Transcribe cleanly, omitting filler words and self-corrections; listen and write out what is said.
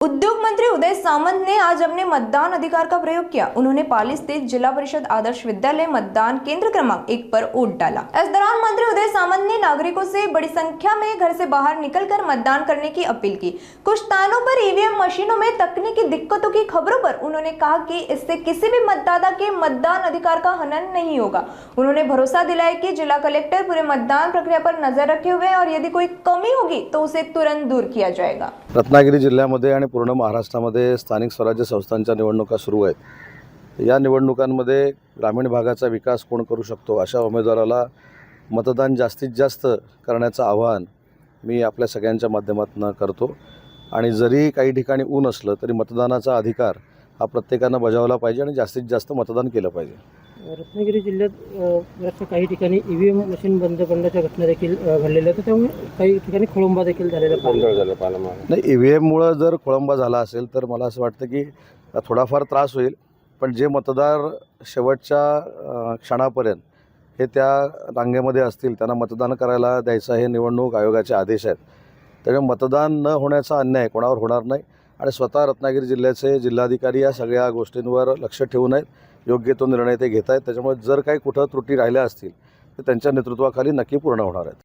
उद्योग मंत्री उदय सामंत ने आज अपने मतदान अधिकार का प्रयोग किया। उन्होंने पाली स्थित जिला परिषद आदर्श विद्यालय मतदान केंद्र क्रमांक 1 पर वोट डाला। इस दौरान मंत्री उदय सामंत ने नागरिकों से बड़ी संख्या में घर से बाहर निकलकर मतदान करने की अपील की। कुछ स्थानों पर ईवीएम मशीनों में तकनीकी दिक्कतों की खबरों पर उन्होंने कहा कि इससे किसी भी मतदाता के मतदान अधिकार का हनन नहीं होगा। उन्होंने भरोसा दिलाया कि जिला कलेक्टर पूरे मतदान प्रक्रिया पर नजर रखे हुए हैं और यदि कोई कमी होगी तो उसे तुरंत दूर किया जाएगा। रत्नागिरी जिल्ह्यामध्ये आणि पूर्ण महाराष्ट्रामध्ये स्थानिक स्वराज्य संस्थांच्या निवडणुका सुरू आहेत। या निवडणुकांमध्ये ग्रामीण भागाचा विकास कोण करू शकतो अशा उमेदवाराला मतदान जास्तीत जास्त करण्याचं आवाहन मी आपल्या सगळ्यांच्या माध्यमातून करतो। आणि जरी काही ठिकाणी ऊन असलं तरी मतदानाचा अधिकार हा प्रत्येकानं बजावला पाहिजे आणि जास्तीत जास्त मतदान केलं पाहिजे। रत्नागिरी जिल्ह्यात काही ठिकाणी ईव्हीएम मशीन बंद करण्याच्या घटना देखील घडलेल्या आहेत, त्यामुळे काही ठिकाणी खोळंबा देखील झालेला नाही, ईव्हीएममुळे जर खोळंबा झाला असेल तर मला असं वाटतं की थोडाफार त्रास होईल, पण जे मतदार शेवटच्या क्षणापर्यंत हे त्या रांगेमध्ये असतील त्यांना मतदान करायला द्यायचं हे निवडणूक आयोगाचे आदेश आहेत। त्यामुळे मतदान न होण्याचा अन्याय कोणावर होणार नाही आणि स्वतः रत्नागिरी जिल्ह्याचे जिल्हाधिकारी या सगळ्या गोष्टींवर लक्ष ठेवून आहेत, योग्य तो निर्णय ते घेत आहेत। त्याच्यामुळे जर काही कुठं त्रुटी राहिल्या असतील तर त्यांच्या नेतृत्वाखाली नक्की पूर्ण होणार आहेत।